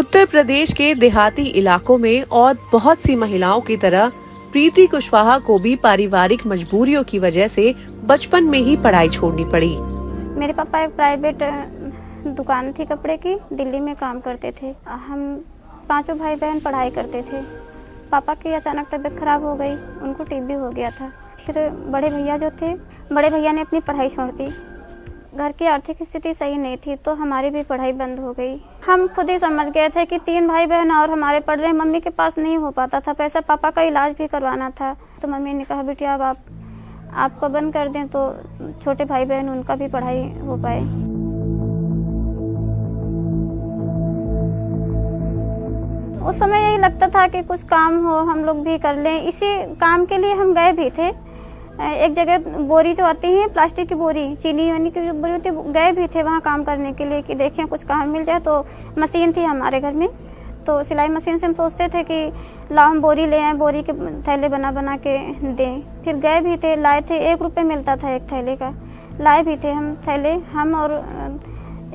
उत्तर प्रदेश के देहाती इलाकों में और बहुत सी महिलाओं की तरह प्रीति कुशवाहा को भी पारिवारिक मजबूरियों की वजह से बचपन में ही पढ़ाई छोड़नी पड़ी। मेरे पापा एक प्राइवेट दुकान थी कपड़े की, दिल्ली में काम करते थे। हम पांचों भाई बहन पढ़ाई करते थे। पापा की अचानक तबीयत खराब हो गई, उनको टीबी हो गया था। फिर बड़े भैया ने अपनी पढ़ाई छोड़ दी। घर की आर्थिक स्थिति सही नहीं थी तो हमारी भी पढ़ाई बंद हो गई। हम खुद ही समझ गए थे कि 3 भाई बहन और हमारे पढ़ रहे हैं, मम्मी के पास नहीं हो पाता था पैसा, पापा का इलाज भी करवाना था। तो मम्मी ने कहा बेटी अब आपको बंद कर दें तो छोटे भाई बहन उनका भी पढ़ाई हो पाए। उस समय यही लगता था कि कुछ काम हो हम लोग भी कर लें। इसी काम के लिए हम गए भी थे। एक जगह बोरी जो आती है प्लास्टिक की बोरी, चीनी वानी की जो बोरी होती है, गए भी थे वहाँ काम करने के लिए कि देखें कुछ काम मिल जाए। तो मशीन थी हमारे घर में, तो सिलाई मशीन से हम सोचते थे कि लाओ हम बोरी ले आए, बोरी के थैले बना के दें। फिर गए भी थे, लाए थे, 1 रुपये मिलता था एक थैले का, लाए भी थे हम थैले। हम और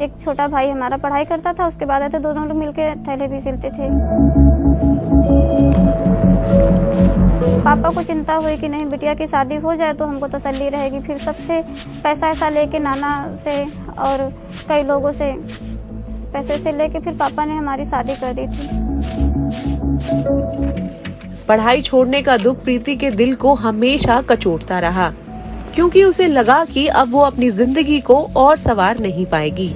एक छोटा भाई हमारा पढ़ाई करता था, उसके बाद आते दोनों लोग मिलके थैले भी सिलते थे। पापा को चिंता हुई कि नहीं बिटिया की शादी हो जाए तो हमको तसल्ली रहेगी। फिर सबसे पैसा ऐसा लेके नाना से और कई लोगों से पैसे से लेके फिर पापा ने हमारी शादी कर दी थी। पढ़ाई छोड़ने का दुख प्रीति के दिल को हमेशा कचोटता रहा, क्योंकि उसे लगा कि अब वो अपनी जिंदगी को और संवार नहीं पाएगी।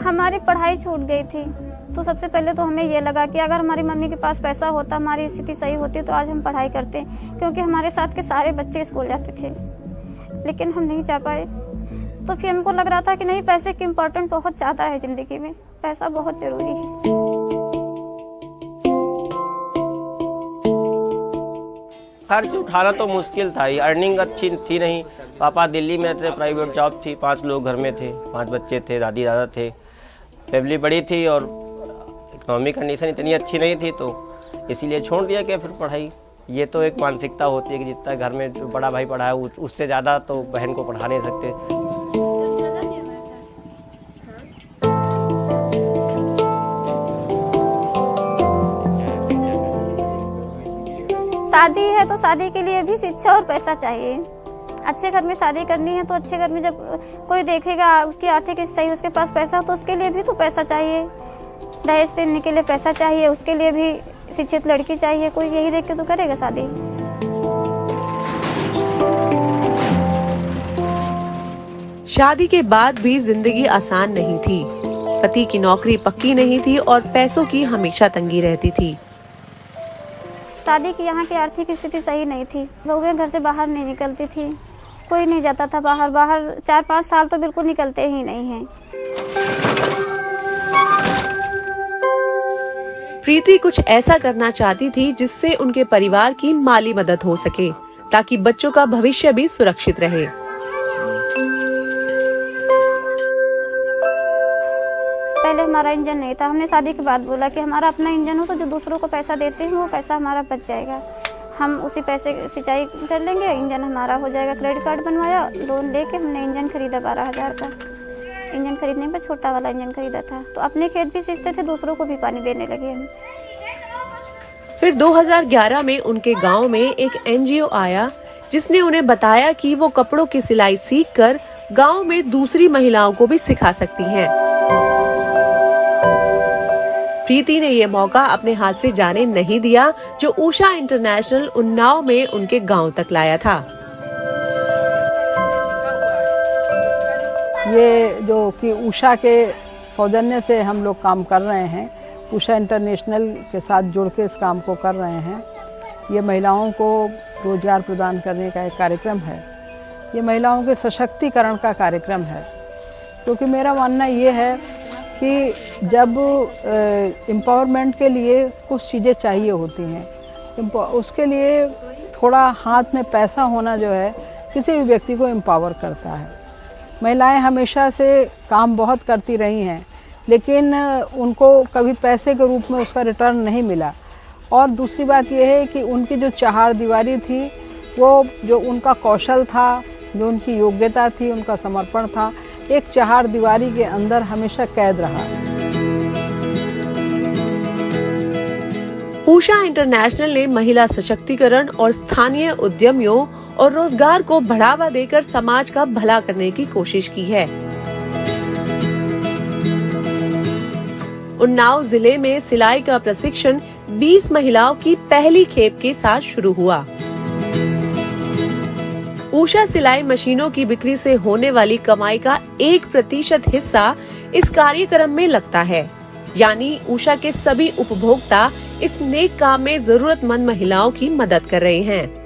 हमारी पढ़ाई छूट गई थी तो सबसे पहले तो हमें ये लगा कि अगर हमारी मम्मी के पास पैसा होता, हमारी स्थिति सही होती तो आज हम पढ़ाई करते, क्योंकि हमारे साथ के सारे बच्चे स्कूल जाते थे, लेकिन हम नहीं जा पाए। तो फिर हमको लग रहा था कि नहीं, पैसे की इम्पोर्टेंट बहुत ज़्यादा है ज़िंदगी में, पैसा बहुत ज़रूरी है। खर्च उठाना तो मुश्किल था ही, अर्निंग अच्छी थी नहीं। पापा दिल्ली में थे, प्राइवेट जॉब थी, 5 लोग घर में थे, 5 बच्चे थे, दादी दादा थे, फैमिली बड़ी थी और इकोनॉमिक कंडीशन इतनी अच्छी नहीं थी, तो इसीलिए छोड़ दिया कि फिर पढ़ाई। ये तो एक मानसिकता होती है कि जितना घर में जो बड़ा भाई पढ़ा है उससे ज़्यादा तो बहन को पढ़ा नहीं सकते। शादी है तो शादी के लिए भी शिक्षा और पैसा चाहिए। अच्छे घर में शादी करनी है तो अच्छे घर में जब कोई देखेगा उसकी आर्थिक स्थिति, उसके पास पैसा हो तो उसके लिए भी तो पैसा चाहिए। दहेज देने के लिए पैसा चाहिए, उसके लिए भी शिक्षित लड़की चाहिए। कोई यही देख के तो करेगा शादी। शादी के बाद भी जिंदगी आसान नहीं थी। पति की नौकरी पक्की नहीं थी और पैसों की हमेशा तंगी रहती थी। शादी की यहाँ की आर्थिक स्थिति सही नहीं थी। बहुएं घर से बाहर नहीं निकलती थी, कोई नहीं जाता था बाहर 4-5 साल तो बिल्कुल निकलते ही नहीं हैं। प्रीति कुछ ऐसा करना चाहती थी जिससे उनके परिवार की माली मदद हो सके, ताकि बच्चों का भविष्य भी सुरक्षित रहे। पहले हमारा इंजन नहीं था, हमने शादी के बाद बोला कि हमारा अपना इंजन हो तो जो दूसरों को पैसा देते हैं वो पैसा हमारा बच जाएगा, हम उसी पैसे सिंचाई कर लेंगे, इंजन हमारा हो जाएगा। क्रेडिट कार्ड बनवाया, लोन लेके हमने इंजन खरीदा 12,000 का। इंजन खरीदने में छोटा वाला इंजन खरीदा था, तो अपने खेत भी सींचते थे, दूसरों को भी पानी देने लगे हम। फिर 2011 में उनके गांव में एक NGO आया जिसने उन्हें बताया कि वो कपड़ों की सिलाई सीखकर गांव में दूसरी महिलाओं को भी सिखा सकती हैं। प्रीति ने ये मौका अपने हाथ से जाने नहीं दिया, जो उषा इंटरनेशनल उन्नाव में उनके गांव तक लाया था। ये जो कि उषा के सौजन्य से हम लोग काम कर रहे हैं, उषा इंटरनेशनल के साथ जुड़ के इस काम को कर रहे हैं। ये महिलाओं को रोजगार प्रदान करने का एक कार्यक्रम है, ये महिलाओं के सशक्तिकरण का कार्यक्रम है। क्योंकि मेरा मानना ये है कि जब एम्पावरमेंट के लिए कुछ चीज़ें चाहिए होती हैं, उसके लिए थोड़ा हाथ में पैसा होना जो है किसी भी व्यक्ति को एम्पावर करता है। महिलाएं हमेशा से काम बहुत करती रही हैं, लेकिन उनको कभी पैसे के रूप में उसका रिटर्न नहीं मिला। और दूसरी बात यह है कि उनकी जो चार दीवारी थी, वो जो उनका कौशल था, जो उनकी योग्यता थी, उनका समर्पण था, एक चार दीवारी के अंदर हमेशा कैद रहा। उषा इंटरनेशनल ने महिला सशक्तिकरण और स्थानीय उद्यमियों और रोजगार को बढ़ावा देकर समाज का भला करने की कोशिश की है। उन्नाव जिले में सिलाई का प्रशिक्षण 20 महिलाओं की पहली खेप के साथ शुरू हुआ। उषा सिलाई मशीनों की बिक्री से होने वाली कमाई का 1% हिस्सा इस कार्यक्रम में लगता है, यानी उषा के सभी उपभोक्ता इस नेक काम में जरूरतमंद महिलाओं की मदद कर रहे हैं।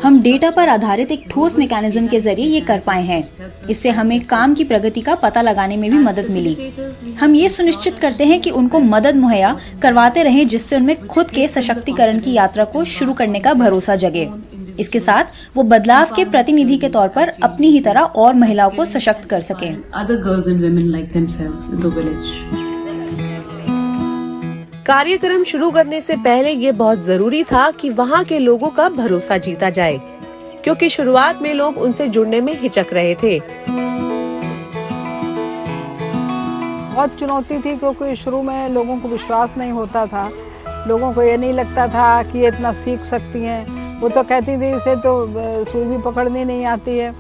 हम डेटा पर आधारित एक ठोस मैकेनिज्म के जरिए ये कर पाए हैं। इससे हमें काम की प्रगति का पता लगाने में भी मदद मिली। हम ये सुनिश्चित करते हैं कि उनको मदद मुहैया करवाते रहें, जिससे उनमें खुद के सशक्तिकरण की यात्रा को शुरू करने का भरोसा जगे। इसके साथ वो बदलाव के प्रतिनिधि के तौर पर अपनी ही तरह और महिलाओं को सशक्त कर सकें। कार्यक्रम शुरू करने से पहले ये बहुत जरूरी था कि वहाँ के लोगों का भरोसा जीता जाए, क्योंकि शुरुआत में लोग उनसे जुड़ने में हिचक रहे थे। बहुत चुनौती थी, क्योंकि शुरू में लोगों को विश्वास नहीं होता था। लोगों को ये नहीं लगता था कि ये इतना सीख सकती हैं। वो तो कहती थी इसे तो सुई भी पकड़नी नहीं आती है,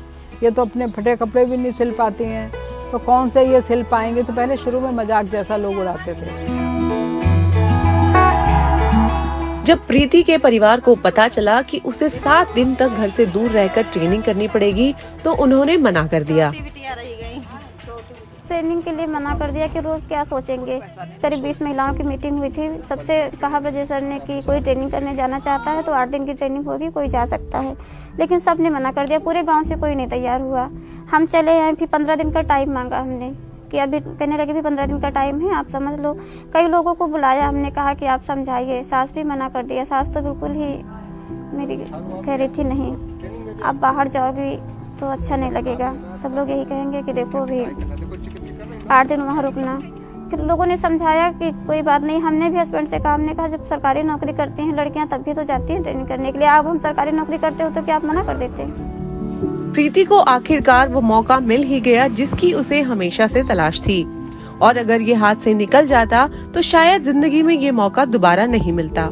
ये तो अपने फटे कपड़े भी नहीं सिल पाती हैं, तो कौन से ये सिल पाएंगे। तो पहले शुरू में मजाक जैसा लोग उड़ाते थे। जब प्रीति के परिवार को पता चला कि उसे 7 दिन तक घर से दूर रहकर ट्रेनिंग करनी पड़ेगी, तो उन्होंने मना कर दिया। ट्रेनिंग के लिए मना कर दिया कि रोज क्या सोचेंगे। करीब 20 महिलाओं की मीटिंग हुई थी। सबसे कहा ब्रजेश सर ने कि कोई ट्रेनिंग करने जाना चाहता है तो 8 दिन की ट्रेनिंग होगी, कोई जा सकता है। लेकिन सब ने मना कर दिया, पूरे गाँव से कोई नहीं तैयार हुआ। हम चले आए, फिर 15 दिन का टाइम मांगा हमने कि अभी कहने लगे भी 15 दिन का टाइम है, आप समझ लो। कई लोगों को बुलाया, हमने कहा कि आप समझाइए। सास भी मना कर दिया। सास तो बिल्कुल ही मेरी कह रही थी नहीं, आप बाहर जाओगी तो अच्छा नहीं लगेगा, सब लोग यही कहेंगे कि देखो अभी 8 दिन वहाँ रुकना। फिर लोगों ने समझाया कि कोई बात नहीं। हमने भी हस्बैंड से कहा, हमने कहा जब सरकारी नौकरी करती हैं लड़कियाँ तब भी तो जाती हैं ट्रेनिंग करने के लिए, अब हम सरकारी नौकरी करते हो तो क्या आप मना कर देते हैं। प्रीति को आखिरकार वो मौका मिल ही गया जिसकी उसे हमेशा से तलाश थी, और अगर ये हाथ से निकल जाता तो शायद जिंदगी में ये मौका दोबारा नहीं मिलता।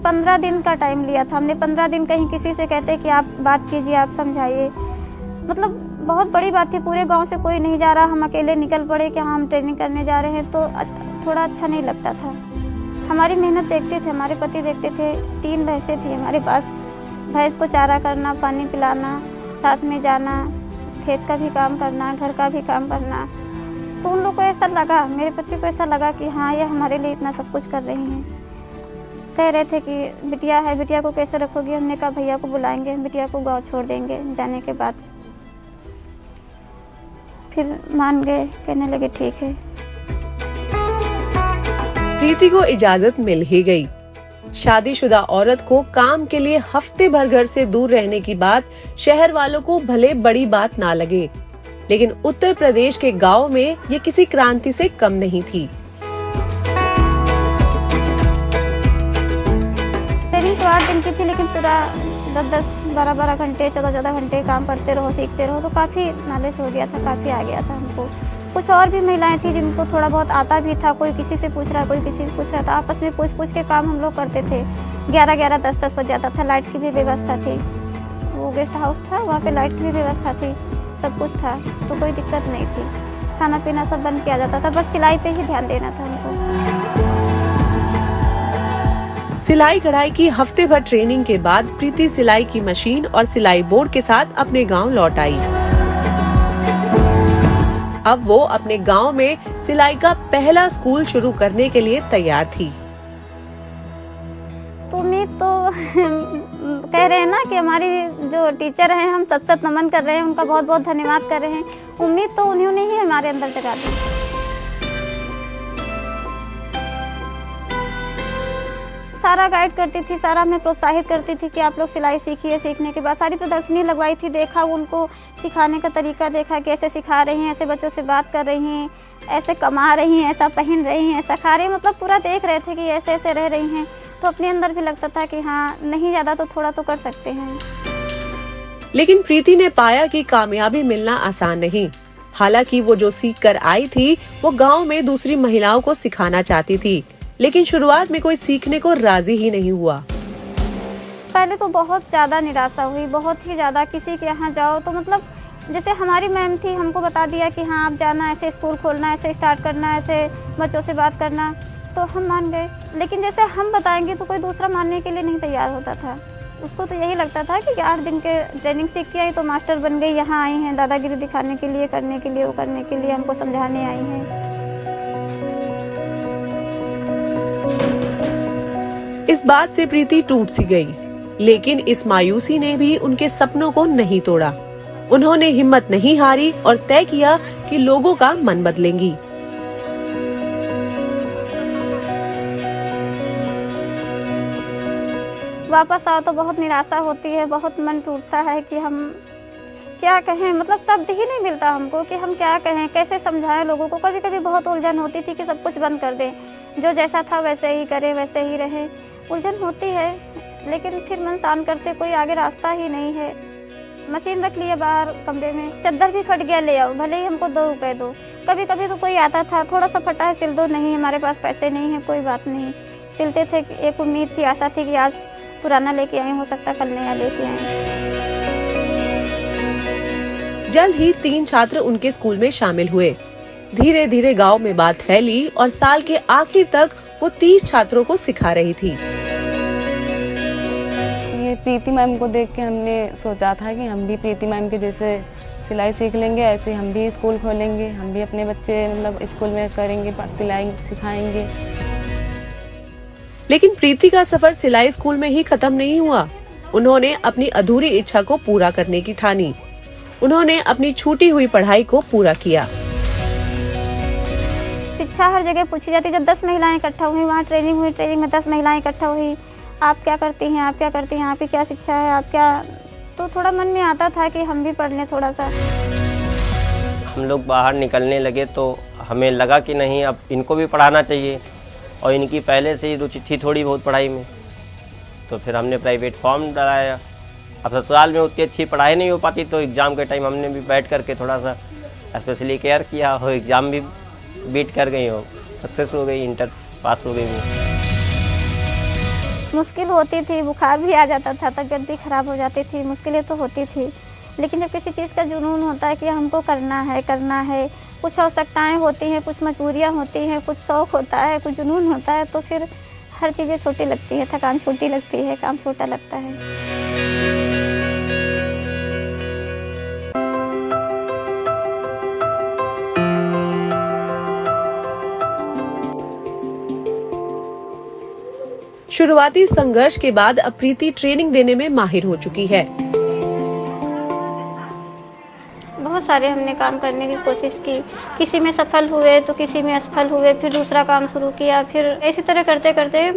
15 दिन का टाइम लिया था हमने। 15 दिन कहीं किसी से कहते कि आप बात कीजिए, आप समझाइए, मतलब बहुत बड़ी बात थी। पूरे गांव से कोई नहीं जा रहा, हम अकेले निकल पड़े कि हाँ हम ट्रेनिंग करने जा रहे हैं, तो थोड़ा अच्छा नहीं लगता था। हमारी मेहनत देखते थे, हमारे पति देखते थे। 3 भैंसें थी हमारे पास। भैंस को चारा करना, पानी पिलाना, साथ में जाना, खेत का भी काम करना, घर का भी काम करना। तो उन लोग को ऐसा लगा, मेरे पति को ऐसा लगा कि हाँ ये हमारे लिए इतना सब कुछ कर रही हैं। कह रहे थे कि बिटिया है, बिटिया को कैसे रखोगी। हमने कहा भैया को बुलाएंगे, बिटिया को गांव छोड़ देंगे। जाने के बाद फिर मान गए, कहने लगे ठीक है। प्रीति को इजाजत मिल ही गई। शादीशुदा औरत को काम के लिए हफ्ते भर घर से दूर रहने की बात शहर वालों को भले बड़ी बात ना लगे, लेकिन उत्तर प्रदेश के गांव में ये किसी क्रांति से कम नहीं थी। ट्रेनिंग तो 8 दिन की थी, लेकिन पूरा 10-10, 12-12 घंटे, 14-14 घंटे काम करते रहो, सीखते रहो, तो काफी नॉलेज हो गया था, काफी आ गया था हमको। कुछ और भी महिलाएं थी जिनको थोड़ा बहुत आता भी था। कोई किसी से पूछ रहा, कोई किसी से पूछ रहा था। आपस में पूछ के काम हम लोग करते थे। 11-11, 10-10 बज जाता था। लाइट की भी व्यवस्था थी, वो गेस्ट हाउस था, वहाँ पे लाइट की भी व्यवस्था थी, सब कुछ था, तो कोई दिक्कत नहीं थी। खाना पीना सब बंद किया जाता था, बस सिलाई पे ही ध्यान देना था हमको। सिलाई कढ़ाई की हफ्ते भर ट्रेनिंग के बाद प्रीति सिलाई की मशीन और सिलाई बोर्ड के साथ अपने गांव लौट आई। अब वो अपने गांव में सिलाई का पहला स्कूल शुरू करने के लिए तैयार थी। तो उम्मीद तो कह रहे हैं ना कि हमारी जो टीचर हैं, हम सत नमन कर रहे हैं, उनका बहुत बहुत धन्यवाद कर रहे हैं। उम्मीद तो उन्होंने ही हमारे अंदर जगा दी। सारा गाइड करती थी, सारा हमें प्रोत्साहित करती थी कि आप लोग सिलाई सीखिए। सीखने के बाद सारी प्रदर्शनी लगवाई थी, देखा उनको सिखाने का तरीका, देखा कि ऐसे सिखा रही हैं, ऐसे बच्चों से बात कर रही हैं, ऐसे कमा रही हैं, ऐसा पहन रही हैं, ऐसा खा रही हैं, मतलब पूरा देख रहे थे कि ऐसे ऐसे रह रही हैं। तो अपने अंदर भी लगता था कि हाँ नहीं ज़्यादा तो थोड़ा तो कर सकते हैं। लेकिन प्रीति ने पाया कि कामयाबी मिलना आसान नहीं। हालांकि वो जो सीख कर आई थी वो गांव में दूसरी महिलाओं को सिखाना चाहती थी, लेकिन शुरुआत में कोई सीखने को राजी ही नहीं हुआ। पहले तो बहुत ज़्यादा निराशा हुई, बहुत ही ज़्यादा। किसी के यहाँ जाओ तो मतलब जैसे हमारी मैम थी, हमको बता दिया कि हाँ आप जाना, ऐसे स्कूल खोलना, ऐसे स्टार्ट करना, ऐसे बच्चों से बात करना, तो हम मान गए। लेकिन जैसे हम बताएंगे तो कोई दूसरा मानने के लिए नहीं तैयार होता था। उसको तो यही लगता था कि 8 दिन के ट्रेनिंग सीख के आई तो मास्टर बन गई, यहाँ आई हैं दादागिरी दिखाने के लिए, करने के लिए, वो करने के लिए, हमको समझाने आई हैं। इस बात से प्रीति टूट सी गई, लेकिन इस मायूसी ने भी उनके सपनों को नहीं तोड़ा। उन्होंने हिम्मत नहीं हारी और तय किया कि लोगों का मन बदलेंगी। वापस आओ तो बहुत निराशा होती है, बहुत मन टूटता है कि हम क्या कहें, मतलब शब्द ही नहीं मिलता हमको कि हम क्या कहें, कैसे समझाएं लोगों को। कभी कभी बहुत उलझन होती थी कि सब कुछ बंद कर दें, जो जैसा था वैसे ही करें, वैसे ही रहें। उलझन होती है, लेकिन फिर मन शांत करते कोई आगे रास्ता ही नहीं है। मशीन रख लिया बाहर कमरे में, चद्दर भी फट गया ले आओ, भले ही हमको 2 रुपए दो। कभी कभी तो कोई आता था, थोड़ा सा फटा है सिल दो, नहीं हमारे पास पैसे नहीं है, कोई बात नहीं, सिलते थे। एक उम्मीद थी, आशा थी कि आज पुराना लेके आए, हो सकता कल नया लेके आए। जल्द ही 3 छात्र उनके स्कूल में शामिल हुए। धीरे धीरे गांव में बात फैली और साल के आखिर तक वो 30 छात्रों को सिखा रही थी। ये प्रीति मैम को देख के हमने सोचा था कि हम भी प्रीति मैम के जैसे सिलाई सीख लेंगे, ऐसे हम भी स्कूल खोलेंगे, हम भी अपने बच्चे मतलब स्कूल में करेंगे, सिलाई सिखाएंगे। लेकिन प्रीति का सफर सिलाई स्कूल में ही खत्म नहीं हुआ। उन्होंने अपनी अधूरी इच्छा को पूरा करने की ठानी। उन्होंने अपनी छूटी हुई पढ़ाई को पूरा किया। शिक्षा हर जगह पूछी जाती। जब 10 महिलाएं इकट्ठा हुई, वहाँ ट्रेनिंग हुई, ट्रेनिंग में 10 महिलाएं इकट्ठा हुई, आप क्या करती हैं, आप क्या करती हैं, आपकी क्या शिक्षा है, आप क्या, तो थोड़ा मन में आता था कि हम भी पढ़ लें थोड़ा सा। हम लोग बाहर निकलने लगे तो हमें लगा कि नहीं, अब इनको भी पढ़ाना चाहिए, और इनकी पहले से ही रुचि थी थोड़ी बहुत पढ़ाई में, तो फिर हमने प्राइवेट फॉर्म डलाया। अब ससुराल में उतनी अच्छी पढ़ाई नहीं हो पाती, तो एग्ज़ाम के टाइम हमने भी बैठ करके थोड़ा सा स्पेशली केयर किया, और एग्ज़ाम भी बीट कर गई, हो सक्सेस हो गई, इंटर पास हो गई। मुश्किल होती थी, बुखार भी आ जाता था, तबीयत भी खराब हो जाती थी, मुश्किलें तो होती थी। लेकिन जब किसी चीज़ का जुनून होता है कि हमको करना है, कुछ आवश्यकताएं होती हैं, कुछ मजबूरियां होती हैं, कुछ शौक़ होता है, कुछ जुनून होता है, तो फिर हर चीज़ें छोटी लगती हैं, थकान छोटी लगती है, काम छोटा लगता है। शुरुआती संघर्ष के बाद अब प्रीति ट्रेनिंग देने में माहिर हो चुकी है। बहुत सारे हमने काम करने की कोशिश की, किसी में सफल हुए तो किसी में असफल हुए, फिर दूसरा काम शुरू किया, फिर इसी तरह करते करते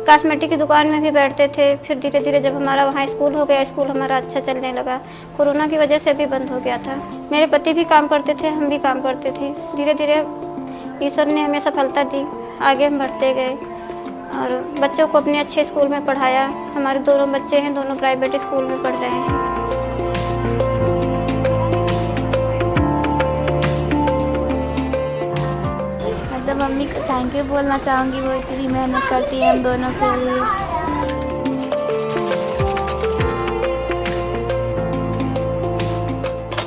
कॉस्मेटिक की दुकान में भी बैठते थे। फिर धीरे धीरे जब हमारा वहाँ स्कूल हो गया, स्कूल हमारा अच्छा चलने लगा, कोरोना की वजह से भी बंद हो गया था। मेरे पति भी काम करते थे, हम भी काम करते थे। धीरे धीरे ईश्वर ने हमें सफलता दी, आगे हम बढ़ते गए और बच्चों को अपने अच्छे स्कूल में पढ़ाया। हमारे 2 बच्चे हैं, दोनों प्राइवेट स्कूल में पढ़ रहे हैं। मतलब मम्मी को थैंक यू बोलना चाहूँगी, वो इतनी मेहनत करती है हम दोनों के लिए।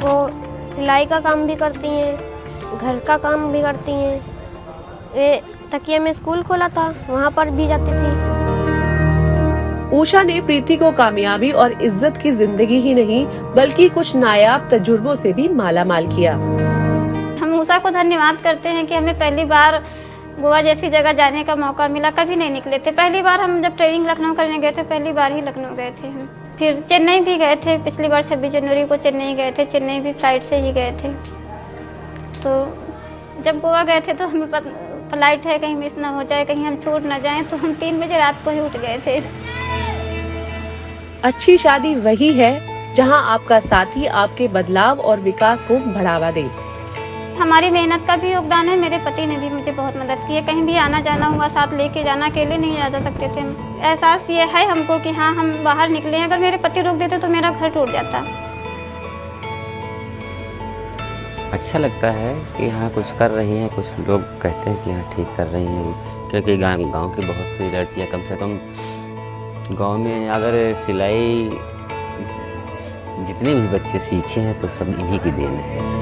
वो सिलाई का काम भी करती हैं, घर का काम भी करती हैं। ये तकिया में स्कूल खोला था, वहाँ पर भी जाती थी। उषा ने प्रीति को कामयाबी और इज्जत की जिंदगी ही नहीं बल्कि कुछ नायाब तजुर्बों से भी माला माल किया। हम उषा को धन्यवाद करते हैं कि हमें पहली बार गोवा जैसी जगह जाने का मौका मिला। कभी नहीं निकले थे। पहली बार हम जब ट्रेनिंग लखनऊ करने गए थे, पहली बार ही लखनऊ गए थे हम। फिर चेन्नई भी गए थे, पिछली बार 26 जनवरी को चेन्नई गए थे। चेन्नई भी फ्लाइट से ही गए थे। तो जब गोवा गए थे तो हमें फ्लाइट है, कहीं मिस ना हो जाए, कहीं हम छूट ना जाएं, तो हम 3 बजे रात को ही उठ गए थे। अच्छी शादी वही है जहां आपका साथी आपके बदलाव और विकास को बढ़ावा दे। हमारी मेहनत का भी योगदान है। मेरे पति ने भी मुझे बहुत मदद की है। कहीं भी आना जाना हुआ साथ लेके जाना, अकेले नहीं जा सकते थे हम। एहसास ये है हमको कि हाँ, हम बाहर निकले हैं। अगर मेरे पति रोक देते तो मेरा घर टूट जाता। अच्छा लगता है कि हाँ कुछ कर रही हैं, कुछ लोग कहते हैं कि हाँ ठीक कर रही हैं, क्योंकि गांव की बहुत सी लड़कियाँ, कम से कम गांव में अगर सिलाई जितने भी बच्चे सीखे हैं तो सब इन्हीं की देन है।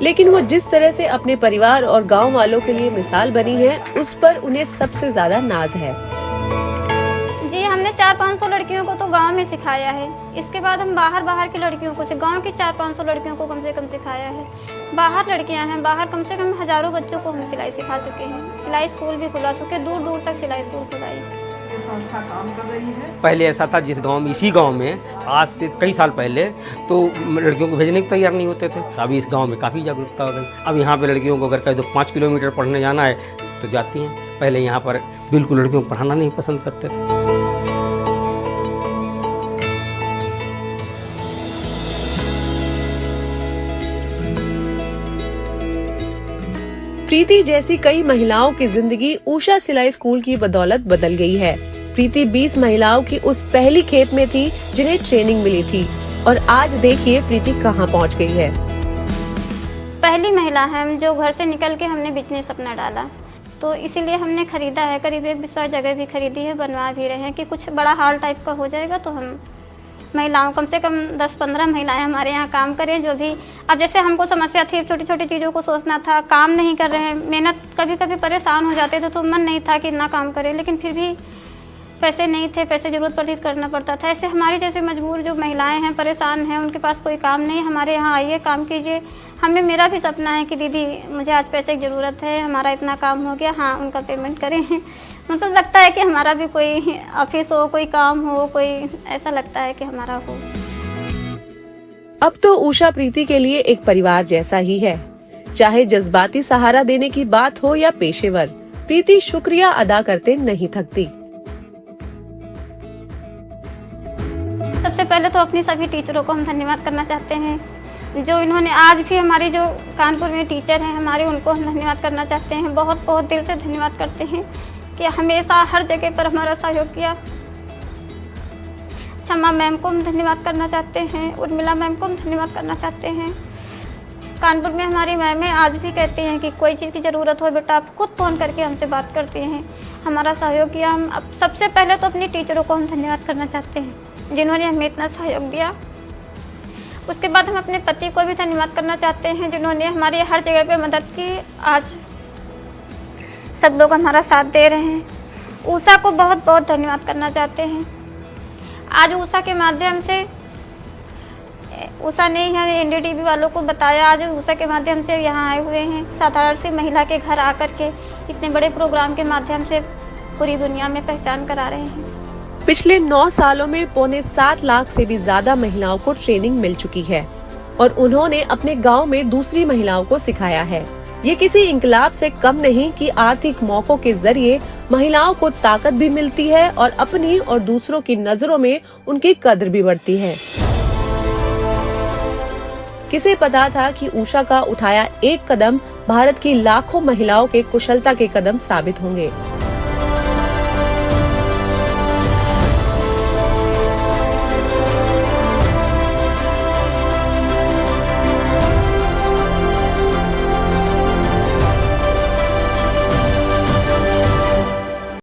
लेकिन वो जिस तरह से अपने परिवार और गांव वालों के लिए मिसाल बनी है, उस पर उन्हें सबसे ज्यादा नाज है। जी, हमने 400-500 लड़कियों को तो गांव में सिखाया है। इसके बाद हम बाहर की लड़कियों को, गांव की 400-500 लड़कियों को कम से कम सिखाया है। बाहर लड़कियां हैं, बाहर कम से कम हजारों बच्चों को हम सिलाई सिखा चुके हैं। सिलाई स्कूल भी खुला चुके, दूर दूर तक सिलाई स्कूल खुलाई। संस्था काम कर रही है। पहले ऐसा था जिस गांव में, इसी गांव में आज से कई साल पहले तो लड़कियों को भेजने को तैयार नहीं होते थे। अभी इस गांव में काफ़ी जागरूकता हो गई। अब यहाँ पे लड़कियों को अगर कहे तो 5 किलोमीटर पढ़ने जाना है तो जाती हैं। पहले यहाँ पर बिल्कुल लड़कियों को पढ़ाना नहीं पसंद करते थे। प्रीति जैसी कई महिलाओं की जिंदगी उषा सिलाई स्कूल की बदौलत बदल गई है। प्रीति 20 महिलाओं की उस पहली खेप में थी जिन्हें ट्रेनिंग मिली थी, और आज देखिए प्रीति कहां पहुंच गई है। पहली महिला है हम जो घर से निकल के हमने बिजनेस अपना डाला, तो इसीलिए हमने खरीदा है। करीब 1 विस्तार जगह भी खरीदी है, बनवा भी रहे हैं कि कुछ बड़ा हॉल टाइप का हो जाएगा तो हम महिलाओं, कम से कम 10-15 महिलाएं हमारे यहाँ काम करें। जो भी अब जैसे हमको समस्या थी, छोटी छोटी चीज़ों को सोचना था, काम नहीं कर रहे हैं, मेहनत, कभी कभी परेशान हो जाते थे तो मन नहीं था कि इतना काम करें, लेकिन फिर भी पैसे नहीं थे, पैसे ज़रूरत पड़ती करना पड़ता था। ऐसे हमारी जैसे मजबूर जो महिलाएं हैं, परेशान हैं, उनके पास कोई काम नहीं, हमारे यहाँ आइए, काम कीजिए। हमें, मेरा भी सपना है कि दीदी मुझे आज पैसे की ज़रूरत है, हमारा इतना काम हो गया, हाँ उनका पेमेंट करें। मतलब लगता है कि हमारा भी कोई ऑफिस हो, कोई काम हो, कोई ऐसा लगता है कि हमारा हो। अब तो उषा प्रीति के लिए एक परिवार जैसा ही है। चाहे जज्बाती सहारा देने की बात हो या पेशेवर, प्रीति शुक्रिया अदा करते नहीं थकती। सबसे पहले तो अपनी सभी टीचरों को हम धन्यवाद करना चाहते हैं, जो इन्होंने आज भी हमारी जो कानपुर में टीचर हैं हमारे, उनको हम धन्यवाद करना चाहते हैं। बहुत बहुत दिल से धन्यवाद करते हैं कि हमेशा हर जगह पर हमारा सहयोग किया। क्षमा मैम को हम धन्यवाद करना चाहते हैं, उर्मिला मैम को हम धन्यवाद करना चाहते हैं। कानपुर में हमारी मैमें आज भी कहती हैं कि कोई चीज़ की ज़रूरत हो बेटा, आप खुद फ़ोन करके हमसे बात करते हैं, हमारा सहयोग किया। हम अब सबसे पहले तो अपनी टीचरों को हम धन्यवाद करना चाहते हैं जिन्होंने हमें इतना सहयोग दिया। उसके बाद हम अपने पति को भी धन्यवाद करना चाहते हैं जिन्होंने हमारी हर जगह पे मदद की। आज सब लोग हमारा साथ दे रहे हैं। उषा को बहुत बहुत धन्यवाद करना चाहते हैं। आज उषा के माध्यम से, उषा ने यहाँ NDTV वालों को बताया, आज उषा के माध्यम से यहाँ आए हुए हैं। साधारण सी महिला के घर आकर के इतने बड़े प्रोग्राम के माध्यम से पूरी दुनिया में पहचान करा रहे हैं। पिछले 9 सालों में 6.25 लाख से भी ज्यादा महिलाओं को ट्रेनिंग मिल चुकी है, और उन्होंने अपने गांव में दूसरी महिलाओं को सिखाया है। ये किसी इंकलाब से कम नहीं कि आर्थिक मौकों के जरिए महिलाओं को ताकत भी मिलती है और अपनी और दूसरों की नजरों में उनकी कद्र भी बढ़ती है। किसे पता था कि उषा का उठाया एक कदम भारत की लाखों महिलाओं के कुशलता के कदम साबित होंगे।